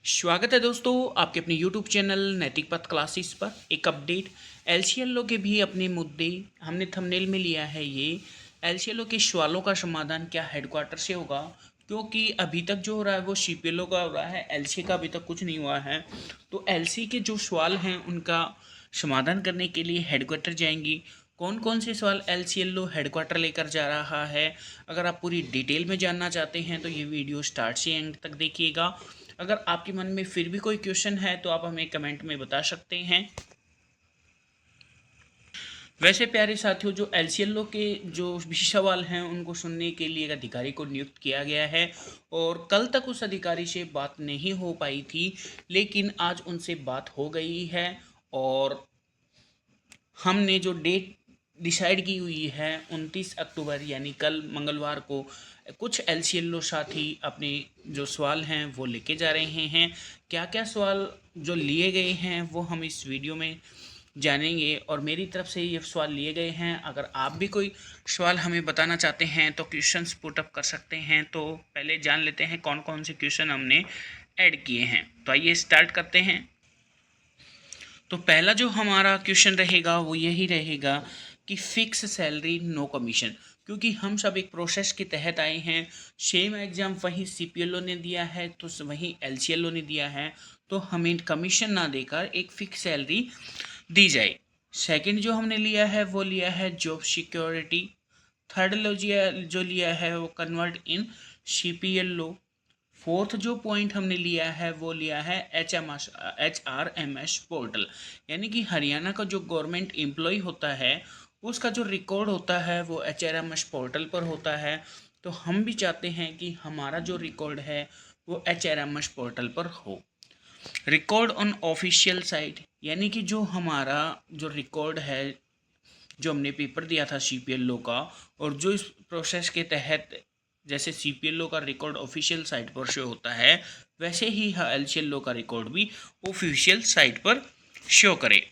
स्वागत है दोस्तों आपके अपने YouTube चैनल नैतिक पथ क्लासेस पर। एक अपडेट एलसीएलओ के भी अपने मुद्दे हमने थंबनेल में लिया है। ये एलसीएलओ के सवालों का समाधान क्या हेडक्वार्टर से होगा, क्योंकि अभी तक जो हो रहा है वो सीपीएलओ का हो रहा है, एलसी का अभी तक कुछ नहीं हुआ है। तो एलसी के जो सवाल हैं उनका समाधान करने के लिए हेडक्वार्टर जाएंगी। कौन कौन से सवाल एलसीएलओ हेडक्वार्टर लेकर जा रहा है, अगर आप पूरी डिटेल में जानना चाहते हैं तो ये वीडियो स्टार्ट से एंड तक देखिएगा। अगर आपके मन में फिर भी कोई क्वेश्चन है तो आप हमें कमेंट में बता सकते हैं। वैसे प्यारे साथियों, जो एलसीएलओ के जो भी सवाल हैं उनको सुनने के लिए एक अधिकारी को नियुक्त किया गया है और कल तक उस अधिकारी से बात नहीं हो पाई थी, लेकिन आज उनसे बात हो गई है और हमने जो डेट डिसाइड की हुई है 29 अक्टूबर यानी कल मंगलवार को कुछ एलसीएलओ साथी अपने जो सवाल हैं वो लेके जा रहे हैं। क्या क्या सवाल जो लिए गए हैं वो हम इस वीडियो में जानेंगे और मेरी तरफ से ये सवाल लिए गए हैं। अगर आप भी कोई सवाल हमें बताना चाहते हैं तो क्वेश्चंस पुटअप कर सकते हैं। तो पहले जान लेते हैं कौन कौन से क्वेश्चन हमने ऐड किए हैं। तो आइए स्टार्ट करते हैं। तो पहला जो हमारा क्वेश्चन रहेगा वो यही रहेगा कि फिक्स सैलरी नो कमीशन, क्योंकि हम सब एक प्रोसेस के तहत आए हैं। सेम एग्ज़ाम वहीं सीपीएलओ ने दिया है तो वहीं एलसीएलओ ने दिया है, तो हमें कमीशन ना देकर एक फिक्स सैलरी दी जाए। सेकंड जो हमने लिया है वो लिया है जॉब सिक्योरिटी। थर्ड जो लिया है वो कन्वर्ट इन सीपीएलओ। फोर्थ जो पॉइंट हमने लिया है वो लिया है HRMS पोर्टल, यानी कि हरियाणा का जो गवर्नमेंट एम्प्लॉय होता है उसका जो रिकॉर्ड होता है वो HRMS पोर्टल पर होता है। तो हम भी चाहते हैं कि हमारा जो रिकॉर्ड है वो HRMS पोर्टल पर हो। रिकॉर्ड ऑन ऑफिशियल साइट, यानी कि जो हमारा जो रिकॉर्ड है जो हमने पेपर दिया था सीपीएलओ का, और जो इस प्रोसेस के तहत जैसे सीपीएलओ का रिकॉर्ड ऑफिशियल साइट पर शो होता है वैसे ही एलसीएलओ का रिकॉर्ड भी ऑफिशियल साइट पर शो करे।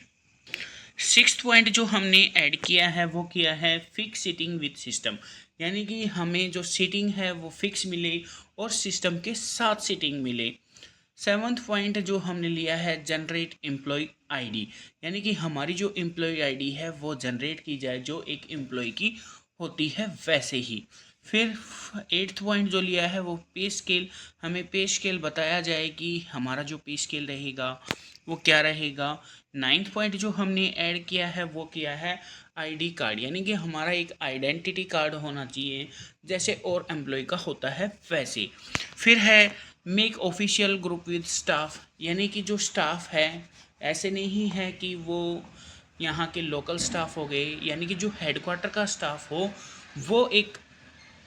सिक्स्थ पॉइंट जो हमने ऐड किया है वो किया है फिक्स सीटिंग विद सिस्टम, यानी कि हमें जो सीटिंग है वो फिक्स मिले और सिस्टम के साथ सीटिंग मिले। सेवन्थ पॉइंट जो हमने लिया है जनरेट एम्प्लॉय आईडी, यानी कि हमारी जो एम्प्लॉय आईडी है वो जनरेट की जाए जो एक एम्प्लॉय की होती है वैसे ही। फिर एट्थ पॉइंट जो लिया है वो पे स्केल, हमें पे स्केल बताया जाए कि हमारा जो पे स्केल रहेगा वो क्या रहेगा। नाइन्थ पॉइंट जो हमने ऐड किया है वो किया है आईडी कार्ड, यानी कि हमारा एक आइडेंटिटी कार्ड होना चाहिए जैसे और एम्प्लॉय का होता है वैसे। फिर है make official group with staff, यानी कि जो स्टाफ है ऐसे नहीं है कि वो यहाँ के लोकल स्टाफ हो गए, यानी कि जो हेडक्वार्टर का स्टाफ हो वो एक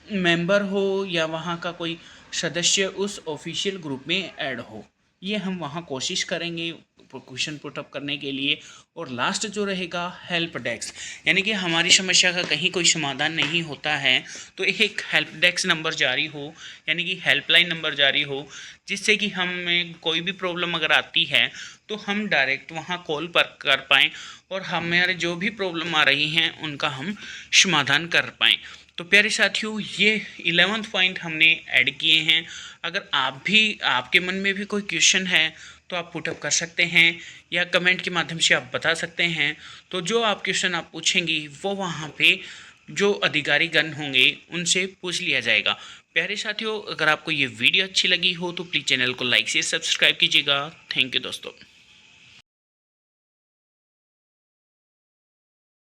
मेंबर हो या वहाँ का कोई सदस्य उस ऑफिशियल ग्रुप में ऐड हो। ये हम वहाँ कोशिश करेंगे क्वेश्चन पुटअप करने के लिए। और लास्ट जो रहेगा हेल्प डेस्क, यानी कि हमारी समस्या का कहीं कोई समाधान नहीं होता है तो एक हेल्प डेस्क नंबर जारी हो, यानी कि हेल्पलाइन नंबर जारी हो, जिससे कि हमें कोई भी प्रॉब्लम अगर आती है तो हम डायरेक्ट वहाँ कॉल पर कर पाएँ और हमारे जो भी प्रॉब्लम आ रही हैं उनका हम समाधान कर पाएँ। तो प्यारे साथियों, ये 11th पॉइंट हमने ऐड किए हैं। अगर आप भी आपके मन में भी कोई क्वेश्चन है तो आप पुटअप कर सकते हैं या कमेंट के माध्यम से आप बता सकते हैं। तो जो आप क्वेश्चन आप पूछेंगी वो वहाँ पे जो अधिकारी गण होंगे उनसे पूछ लिया जाएगा। प्यारे साथियों, अगर आपको ये वीडियो अच्छी लगी हो तो प्लीज़ चैनल को लाइक से सब्सक्राइब कीजिएगा। थैंक यू दोस्तों।